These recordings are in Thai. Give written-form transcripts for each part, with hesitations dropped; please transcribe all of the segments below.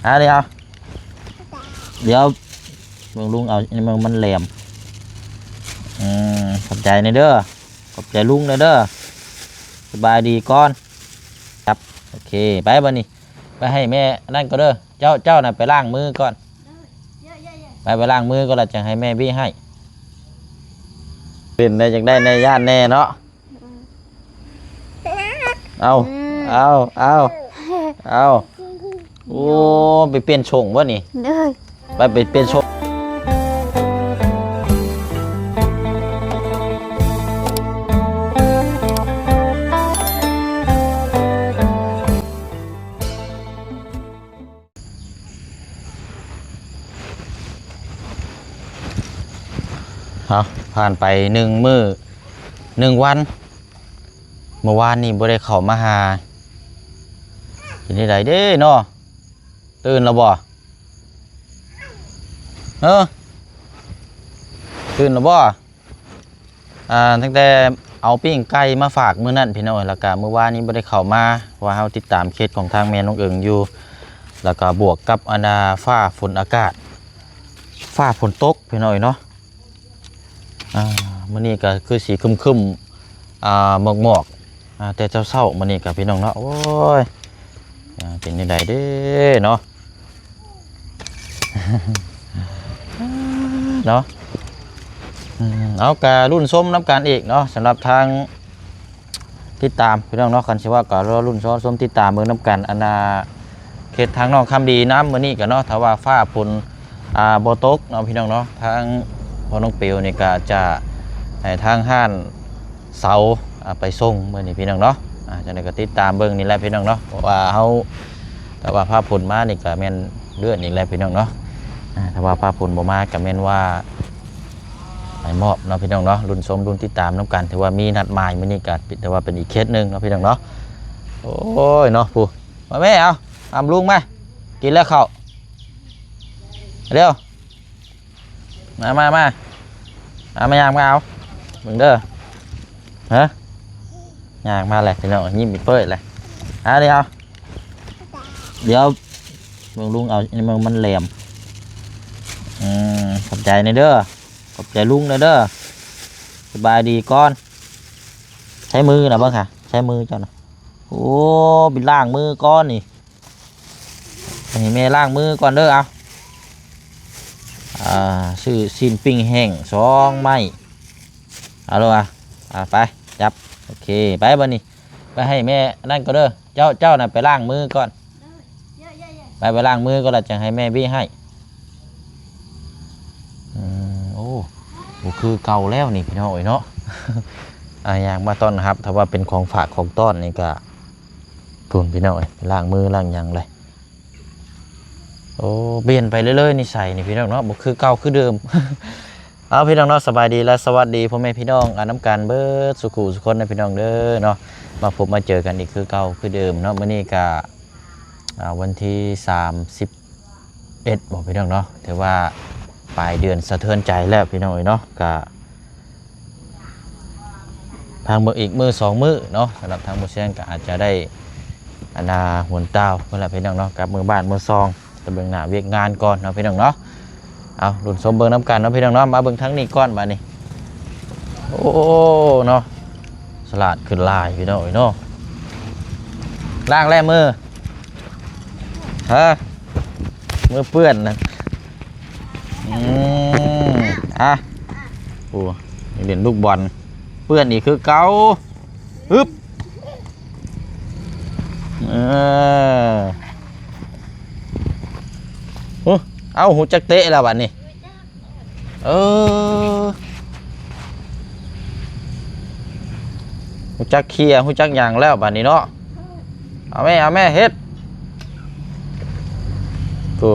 เดี๋ยวเบิ่งลุงเอามันแหลมขอบใจในเด้อขอบใจลุงในเด้อสบายดีก่อนครับโอเคไปบ้านี่ไปให้แม่นั่นก็เด้อเจ้าน่ะไปล้างมือก่อนไปล้างมือก็แล้วจะให้แม่บี้ให้เป็นได้จังได้ในย่านแน่เนาะเอาโอ้ไปเปลี่ยนชงวะนี่ไปเปลี่ยนชงผ่านไป1 มื้อ1 วันเมื่อวานนี่บ่ได้เข้ามาหาเป็นจังไดเด้เนาะตื่นแล้วบ่ตื่นแล้วบ่ตั้งแต่เอาปิ้งไก่มาฝากมื้อนั้นพี่น้องแล้วก็เมื่อวานนี้บ่ได้เข้ามาเพราะว่าเฮาติดตามเคสของทางแม่น้องเอิงอยู่แล้วก็บวกกับฟ้าฝนอากาศฟ้าฝนตกพี่น้องเนาะมื้อนี้ก็คือสีครึมๆหมอกแต่เช้าๆมื้อนี้ก็พี่น้องเนาะโอ้ยเป็นจังไดเด้เนาะเนาะเอากะรุ่นส้มน้ำการอีกเนาะสำหรับทางติดตามพี่น้องเนาะกันสิว่าก็รุ่นส้มติดตามเมืองน้ำกันเขตทางน้องคำดีน้ำมื้อนี้ก็เนาะถ้าว่าฟ้าฝนบ่ตกเนาะพี่น้องเนาะทางพอน้องเปียวนี่ก็จะให้ทางห้านเสาไปส่งมื้อนี้พี่น้องเนาะจังได๋ก็ติดตามเบิ่งนี่แหละพี่น้องเนาะเพราะว่าเฮาแต่ว่าฟ้าฝนมานี่ก็แม่นเลื่อนอีกแล้วพี่น้องเนาะถ้าว่าฟ้าฝนบ่มาก็แม่นว่าให้มอบเนาะพี่น้องเนาะรุ่นส้มรุ่นติดตามน้ำกันถือว่ามีนัดหมายมื้อนี้ก็แต่ว่าเป็นอีกเคสนึงเนาะพี่น้องเนาะโอ้ยเนาะปู่มาแม่เอาลุงมากินแล้วข้าวเร็วมาย่างมาเอามึงเด้อย่างมาเลยพี่น้องยิ้มอีกเปื่อยเลยเดี๋ยวมึงลุงเอามันแหลมขอบใจในเด้อขอบใจลุงในเด้อสบายดีก่อนใช้มือนะบ้างค่ะใช้มือเจ้านะโอ้ไปล้างมือก่อนนี่ให้แม่ล้างมือก่อนเด้อซื้อซีนปิ้งแห้ง2 ไม้เอาเลยไปจับโอเคไปบ้านี่ไปให้แม่นั่นก็เด้อเจ้าน่ะไปล้างมือก่อนไปล้างมือก็แล้วจะให้แม่บี้ให้โอ้คือเก่าแล้วนี่พี่น้อยเนาะอย่างมาต้อนครับถ้าว่าเป็นของฝากของต้อนนี่ก็ทุนพี่น้อยล้างมือล้างยังเลยโอ้เปลี่ยนไปเรื่อยๆนี่ใส่นี่พี่น้องเนาะคือเก่าคือเดิม เอาพี่น้องเนาะสบายดีและสวัสดีพ่อแม่พี่น้องน้ำกันเบิร์ดสุขุสุขคนนะพี่น้องเด้อเนาะมาพบมาเจอกันอีกคือเก่าคือเดิมเนาะมื้อนี้ก็วันที่31บอกพี่น้องเนาะถือว่าปลายเดือนสะเทือนใจแล้วพี่น้องเนาะก็ทางอีกมือ2 มื้อเนาะสำหรับทางมือเชียงก็อาจจะได้หวนเต้าเมื่อไรพี่น้องเนาะกับมือบ้านมือซองจะเบิ่งหน้าเวียกงานก่อนเนาะพี่น้องเนาะเอารุ่นสมเบิ่งน้ำกันเนาะพี่น้องเนาะมาเบิ่งทั้งนี้ก่อนมานี่โอ้เนาะสลัดขึ้นลายพี่น้องเนาะล้างแร่มือมือเปื้อนนะโอ้เล่นลูกบอลเปื้อนนี่คือเก่าฮึบเอาหูจักเตะแล้วบัดนี้หูจักเคียหูจักอย่างแล้วบัดนี้เนาะเอาแม่เฮ็ดกู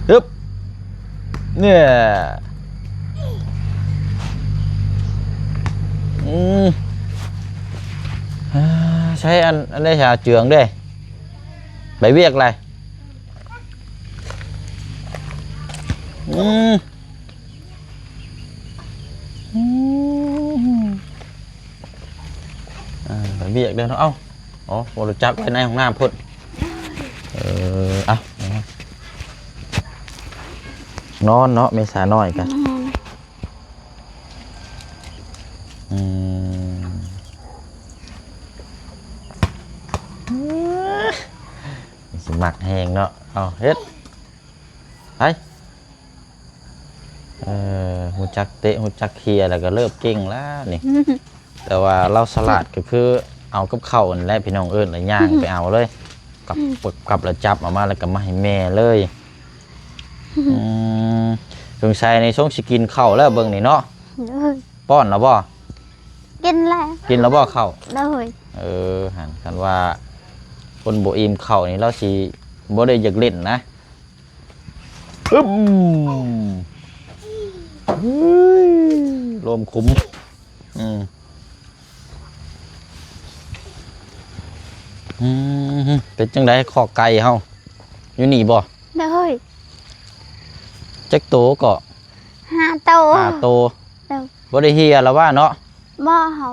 ฮึบเนี่ยใช้อันได้ชาเจืองด้วยไปเวียกอะไร เบียกเด้อเนาะเอ้าอ๋อบ่รู้จักไว้ในห้องน้ำพุ่นเอานอนเนาะเมษาน้อยกันสิมักแห้งเนาะเอาเฮ็ดไปหูจักเตะหูจักเคลียร์แล้วก็เริ่มเก่งแล้วนี่ แต่ว่าเราสลัดก็คือเอากับข้าวและพี่น้องเอิญแล้วย่างไปเอาเลยกับปึกกับแล้วจับออกมาแล้วก็มาให้แม่เลยสงสัยในช่วงสิกินข้าวแล้วเบิ่งนี่เนาะป้อนแล้วบ่กินแล้วกินแล้วบ่ข้าวเลยหันกันว่าคนบ่อิ่มข้าวนี่เราสิบ่ได้อยากเล่นนะอึ้มลมคุ้มเป็นจังได๋ข้อไก่เฮาอยู่นี่บ่เลยจักโตก็5 โต5 โตบ่ได้เฮียแล้วว่าเนาะบ่เฮา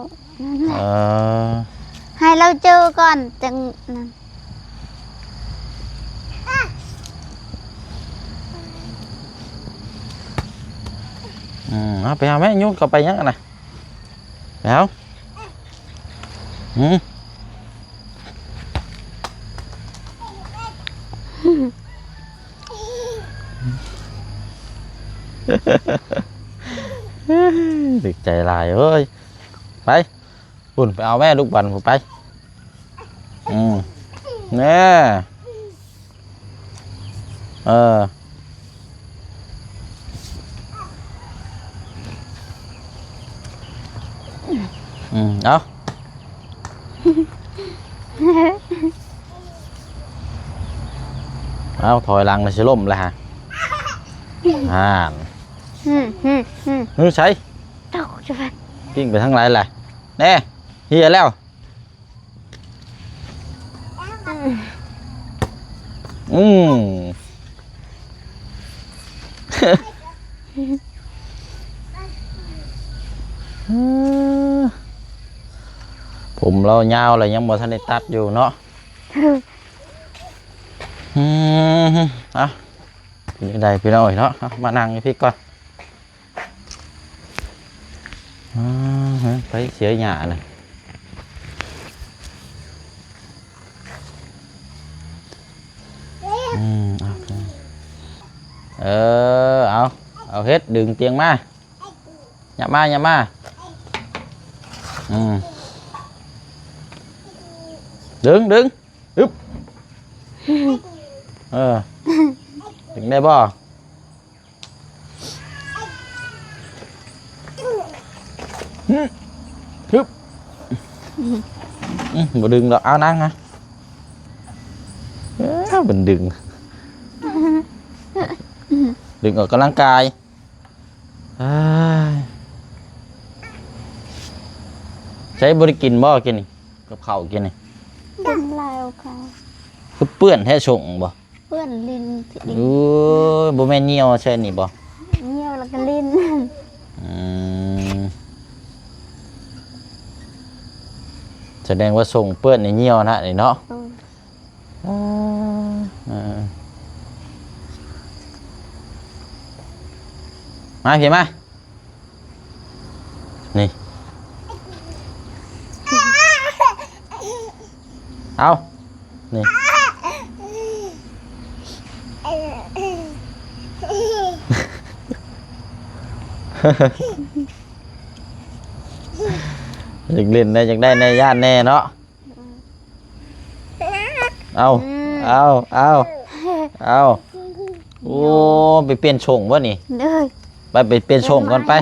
ให้เราเจอก่อนจังนั้นเอาไปเอาแม่ยุ่งก็ไปยังกันนะแล้วดึกใจลายเอ้ยไปปุ่นไปเอาแม่ลูกบอลผมไปเนี่ยเอาเอาถอยหลังเลยสิล่มเลยฮะใช่ตกจะไปกิ้งไปทั้งไรแหละแน่เฮียแล้วผมเรายาวเลยยังบ่ทันได้ตัดอยู่เนาะอ่ะเป็นยังไงพี่น้อยเนาะมานั่งอยู่พี่ก่อนไปเสียหยาเลยเอาเฮ็ดดึงเตียงมาอย่ามาดึงอึ๊บดึงได้บ่ฮึบบ่ดึงดอกเอานั่งฮะมันดึงออกกำลังกายใช้บริกินบ่กินนี่กับข้าวกินนี่กินแล้วค่ะคือเปื้อนแท้ชงบ่เปื้อนลิ้นบ่แม่นเหี่ยวใช่นี่บ่เหี่ยวแล้วก็ลิ้นแสดงว่าส่งเปื้อนในเหี่ยวนะนี่เนาะมาเพียมานี่เอานี่อยากเล่นได้อยากได้ในย่านแน่เนาะเอาโอ้ไปเปลี่ยนชงวะนี่ไปเปลี่ยนชงก่อนไป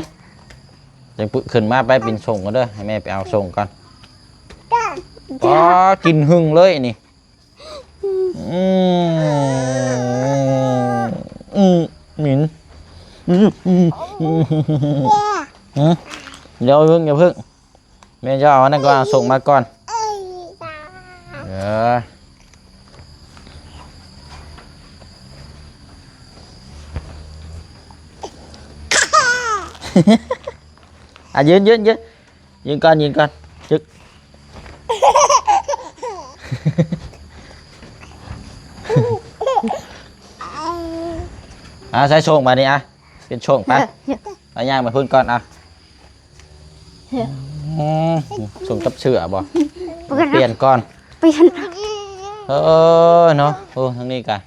จะขึ้นมาไปเปลี่ยนชงกันเด้อให้แม่ไปเอาชงก่อนก็กินหึงเลยนี่หมิ่นอย่าเพิ่งแม่จะเอาอันนั้นก่อนส่งมาก่อนยืนก่อนยึก ใช้โชงมานี่เป็นโชงไปเอาย่างมาพุ่นก่อนโชงจับเชือบ่เปลี่ยนก่อนเปลี่ยนเนาะโอ้ทั้งนี้กัน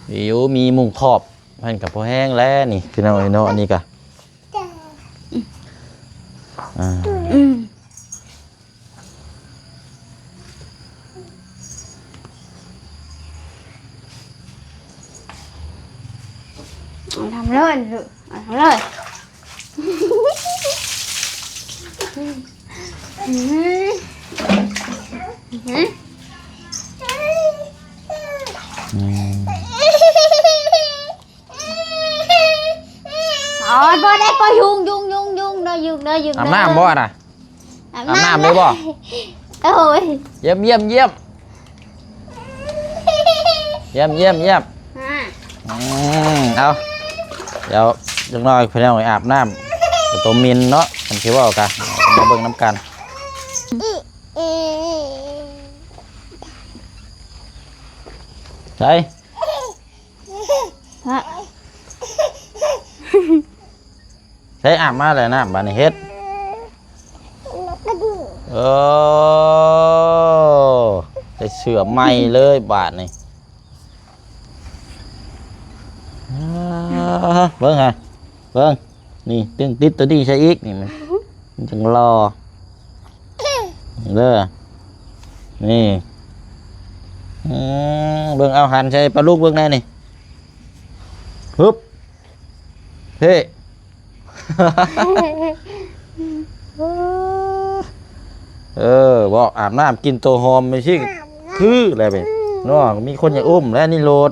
เดี๋ยวมีมุงขอบมันกับพอแห้งแล้วนี่คือเอาไอ้เนาะอันนี้กันทำเลยทำเลยบ่ได้ก็ยุงได้อาบน้ำบ่น่ะอาบน้ำเลยบ่โอ้ยเยี่ยมเเอาเดี๋ยวจังน้อยเพื่อนอาบน้ำตัวมินเนาะมันคิดว่ากันมาเบิ่งน้ำกันใช่ใช้อาบมาเลยนะบานเฮ็ดได้เสือใหม่เลยบาทนี่เบิ่งนี่ตึงติดตัวดีใช่อีกนี่มันจังรอเด้อนี่เบิ่งเอาหันใช้ปลาลูกเบิ่งได้นี่ฮึบเฮ้บอกอาบน้ำกินตัวหอมไม่ใช่คืออะไรไปเนาะมีคนอยากอุ้มแล้วนี่โหลด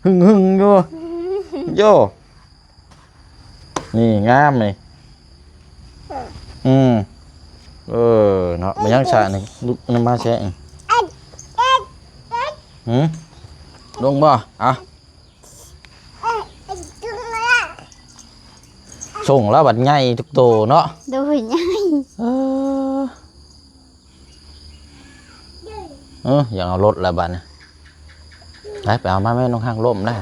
หึงโยนี่งามเลยเนาะมายังฉะนี่ลุกน้ำมาแช่ลงบ่ส่งแล้วบัดใหญ่ทุกตัวเนาะดูใหญ่อย่างเอารถละบัดนะไปเอามาแม่น้องห้างล่มได้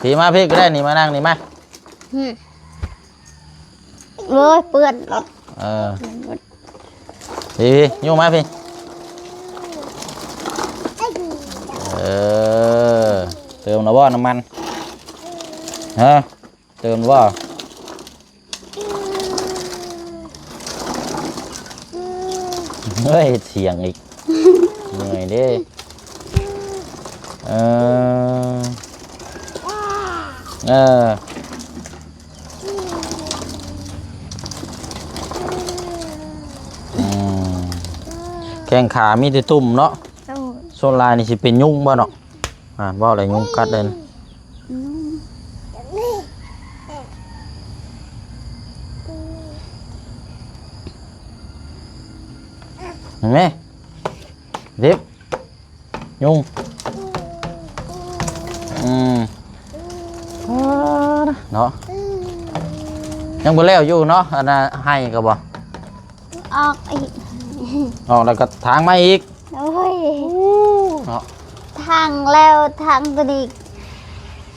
พี่มาพี่ก็ได้นี่มานั่งนี่มาเลยเปื้อนรถพี่ยุ่งมาพี่เติมน้ำบ่น้ำมันเติมบ่เฮ้ยเสียงอีกเหนื่อยดิแข้งขามีแต่ตุ่มเนาะโซนลายนี่สิเป็นยุ่งบ่เนาะบ่อะไรยุ่งกัดเลยเห็นไหมเด็บยุ่งเนาะยังบ่แล้วอยู่เนาะอันน่ะให้ก็บ่ออกอีกออกแล้วก็ทางมาอีกโอ้ยเนาะทางแล้วทางตัวนี้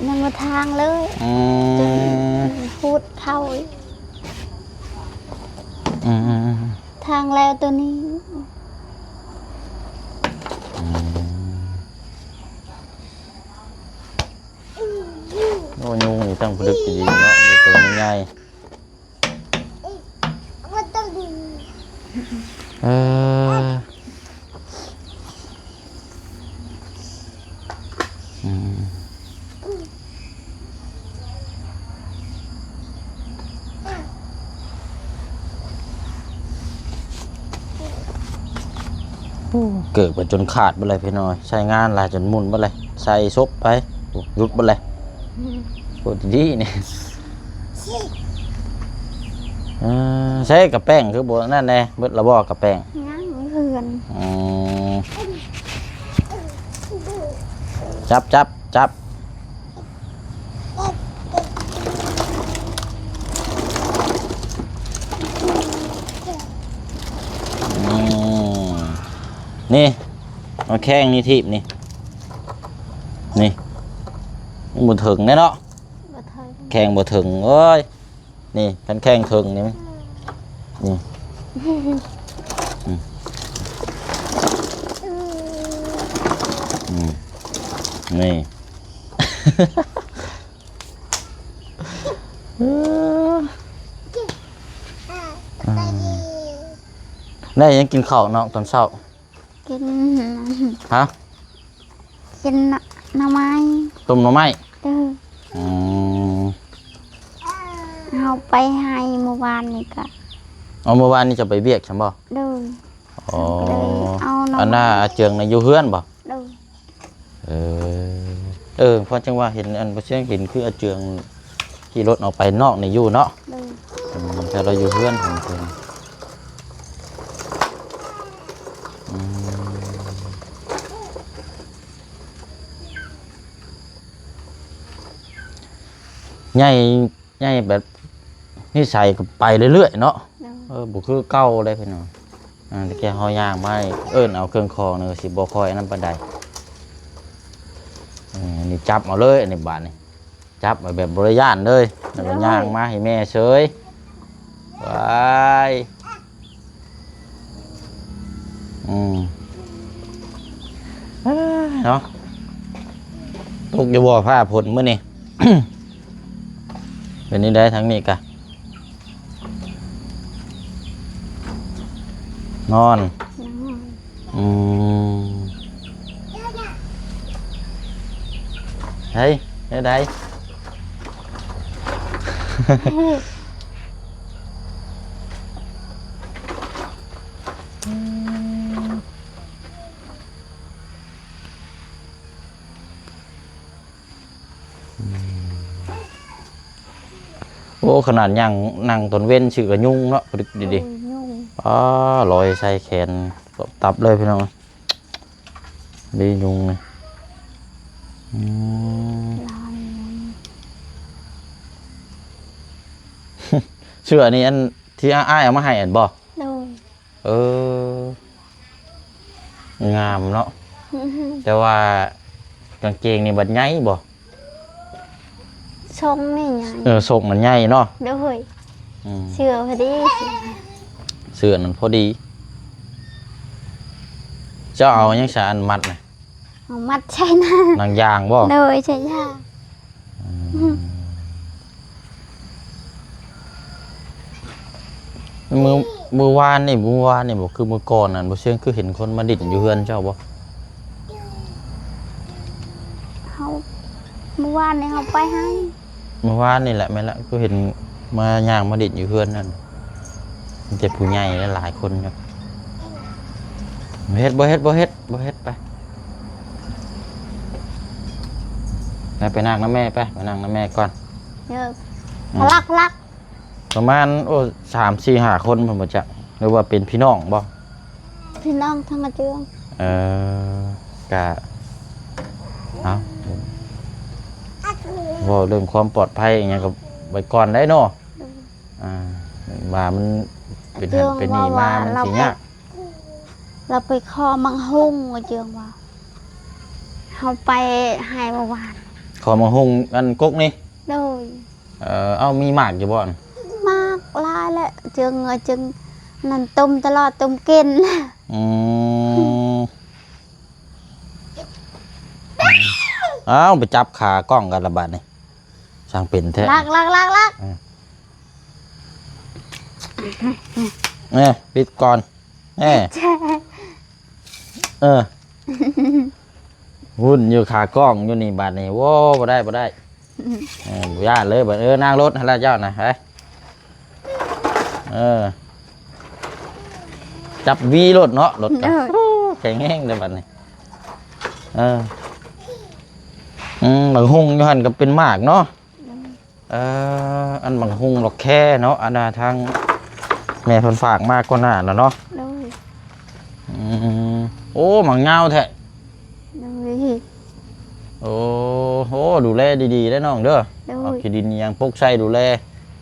นั่งมาทางเลยพูดเท่าทางแล้วตัวนี้โอ้ยุงนี่ตั้งผลึกดีเนาะมีตัวใหญ่เกิดไปจนขาดไปเลยพี่น้อยใช้งานลายจนมุนไปเลยใส่ซบไปรุดไปเลยปวดดีนี่ใช้กับแป้งคือโบนั่นแน่เบิดระบอกกับแป้งงั้นเพื่อนจับ นี่เอาแข้งนี่ทีบนี่นี่บ่ถึงแน่เนาะ บ่เทิง แข้งบ่ถึงเอ้ยนี่คันแข้งถึงนี่นี่นี่ ได้ยังกินข้าวเนาะตอนเช้า กิน ฮะ กินหน่อไม้ ต้มหน่อไม้ เด้อ อืม เอาไปให้เมื่อวานนี่ก็ เอาเมื่อวานนี้จะไปเวียกใช่บ่ เด้อ อ๋อ เอาหน่อ อันน่า ไม้ อาเจืองในอยู่เฮือนบ่ เด้อ เพราะจังว่าเห็นอันบ่เชื่อเห็นคืออาเจืองขี่รถออกไปนอกในอยู่เนาะ เด้อ แต่เราอยู่เฮือนของเพิ่นอืมใหญ่แบบนิสัยก็ไปเรื่อยๆเนาะ เด้อ บ่คือเก่าเลยพี่น้องแต่แกเฮาย่างมานี่เอิ้นเอาเครื่องคองนี่ก็สิบ่ค่อยอันนั้นปานใดอันนี้จับเอาเลยอันนี้บาดนี่จับเอาแบบบ่ได้ย่านเลยแล้วก็ย่างมาให้แม่เฉยว้ายเนาะตกอยู่บ่ผ้าผลมื้อนี้ เป็นนี่ได้ทั้งนี้กะนอน อืมเฮ้ยได้ได้ โอ้ขนาดยังนั่งตนเว้นชื่อกระยุ่งเนาะดึกดี ยุ่ง ๆอ๋อลอยใส่แขนตับเลยพี่น้องดียุงเลยอืม ลอย เชื่อนี่อันที่อ้ายเอามาให้อันบ่ เด้อ เอองามเนาะแต่ว่ากางเกงนี่บัดใหญ่บ่ ชงนี่ไง ส่งมันใหญ่เนาะ เด้อเฮ้ย อืม เชื่อพอดี เสื้อนั้นพอดีเจ้าเอายังสาอันมัดน่ะ เอามัดใช่นะ นางยางบ่ เด้อใช่ย่า มือวานนี่บ่คือมือก่อนนั่นบ่เชื่อคือเห็นคนมาดิ่นอยู่เฮือนเจ้าบ่ เขาเมื่อวานนี้เขาไปให้ เมื่อวานนี่แหละแม่นละก็เห็นมาย่างมาดิ่นอยู่เฮือนนั่นมันจะผู้ใหญ่หลายคนครับบ่เฮ็ดไปไปนั่งน้ำแม่ไปนั่งน้ำแม่ก่อน เยอะลัก ประมาณ3-4-5 คนผมบ่จักหรือว่าเป็นพี่น้องบ่ พี่น้องทั้งอาเจือง กะเอาว่าเรื่องความปลอดภัยอย่างเงี้ยก็ไว้ก่อนได้เนาะว่ามันเป็นหันเป็นนี่มามันสิยาก เราไปคอมังหุ่งอาเจืองว่าเขาไปให้เมื่อวาน ขอมาหุงอันกกนี่ โดย เอามีหมากอยู่บ่อน มากลายแหละเจืองจึงนั่นต้มตลอดต้มกิน เอาไปจับขากล้องกันระบาดนี่ช่างเป็นแท้ ลัก เนี่ยปิดก่อนวุ่นอยู่ขากล้องอยู่นี่บาดนี่โว้บ่ได้บ่ญาติเลยบัดนั่งรถให้ละเจ้านะจับวีรถเนาะรถกันแข็งแห้งเลยบัดนี่บางหุ่งอยู่หันก็เป็นมากเนาะอันบางหุ่งหลอกแค่เนาะอันน่ะทางแม่เพิ่นฝากมากกว่าหน้าแล้วเนาะโอ้หมังเงาแท้โอ้โหดูแลดีๆได้น้องเด้อเอาขี้ดินยังปกใส่ดูแล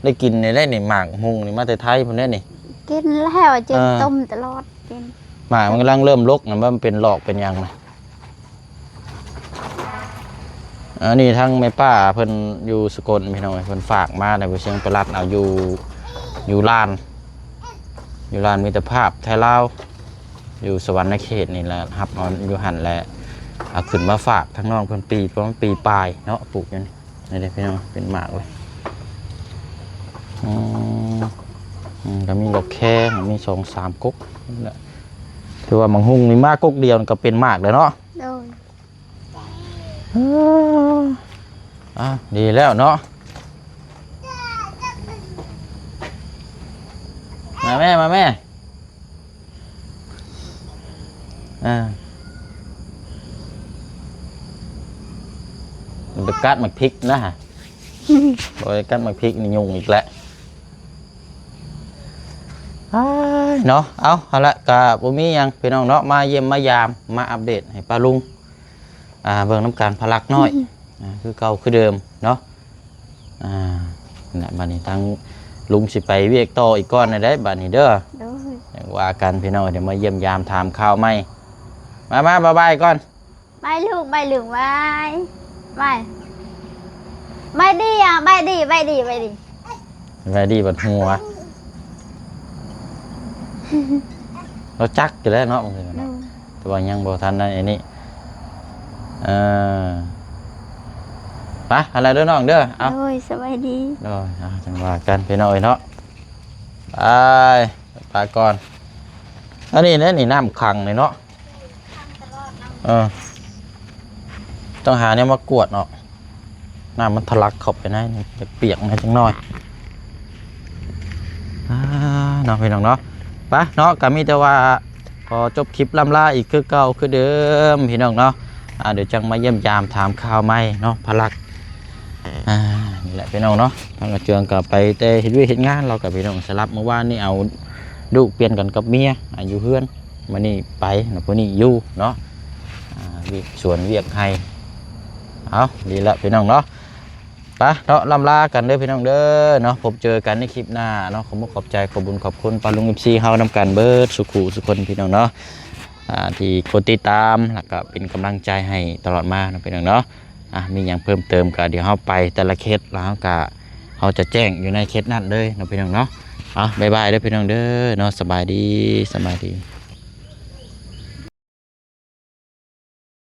ได้กินได้นี่หมากหุ่งนี่มาแต่ไทยพุ่นได้นี่ กินแล้วจึงต้มตลอดกิน หมากมันกำลังเริ่มรกนะมันเป็นหลอกเป็นหยังนะอันนี้ทั้งแม่ป้าเพิ่นอยู่สกลพี่น้องเพิ่นฝากมาในเชียงประหลัดเอาอยู่ลานมิตรภาพไทยลาวอยู่สวรรณเขตนี่แหละครับเอาอยู่หันแหละเอาขึ้นมาฝากทั้งน้องเพิ่นประมาณปีปลายเนาะปลูกอยู่นี่เด้พี่น้องเป็นหมากเลยก็มีดอกแค่มี2-3ก๊กถือว่ามังหุงมีมากก๊กเดียวก็เป็นหมากเลยเนาะโดยดีแล้วเนาะมาแม่มันไปกัดหมักพริกนะฮะโดยกัดหมักพริกนี่ยุ่งอีกแล้วเนาะเอาละกะบ่มียังพี่น้องเนาะมาเยี่ยมมายามมาอัปเดตให้ป้าลุงเบิ่งน้ำการพลักน้อยคือเก่าคือเดิมเนาะเนี่ยบัดนี้ทั้งลุงสิไปเวียกต่ออีกก้อนได้บัดนี้เด้อว่ากันพี่น้องเดี๋ยวมาเยี่ยมยามถามข่าวไหมมาบายก่อนบายลูกบายบายดีอ่ะบายดีบัดหัวเราจักอยู่แล้วเนาะบางทีเนาะแต่ว่ายังบ่ทันได้อันนี้ไปอะไรเด้อน้องเด้อเอาสบายดีจังว่ากันพี่น้อยเนาะไปก่อนอันนี้นี่น้ำขังเลยเนาะต้องหาเนี่ยมากวดเนาะน้ำมันทะลักเข้าไปนะจะเปียกนะจังน้อยเนาะพี่น้องเนาะไปเนาะก็มีแต่ว่าพอจบคลิปล่ำลาอีกคือเก่าคือเดิมพี่น้องเนาะเดี๋ยวจังมาเยี่ยมยามถามข่าวใหม่เนาะพลักนี่แหละพี่น้องเนาะทางกระเจืองกับไปแต่เห็นวิเห็นงานเรากับพี่น้องสลับเมื่อวานนี่เอาดูเปลี่ยนกันกับเมียอยู่เพื่อนมานี่ไปนะพวกนี้อยู่เนาะสวนเวียกให้เอาดีละพี่น้องเนาะไปเนาะลำลากันเด้อพี่น้องเด้อเนาะพบเจอกันในคลิปหน้าเนาะขอบใจขอบบุญขอบคุณปาลุงMCเฮานำกันเบิร์ดสุขุสุคนพี่น้องเนาะที่กดติดตามแล้วก็เป็นกำลังใจให้ตลอดมานะพี่น้องเนาะมีอย่างเพิ่มเติมก็เดี๋ยวเราไปแต่ละเคสแล้วก็เราจะแจ้งอยู่ในเคสนั้นเลยนะพี่น้องเนาะบ๊ายบายเด้อพี่น้องเด้อเนาะสบายดี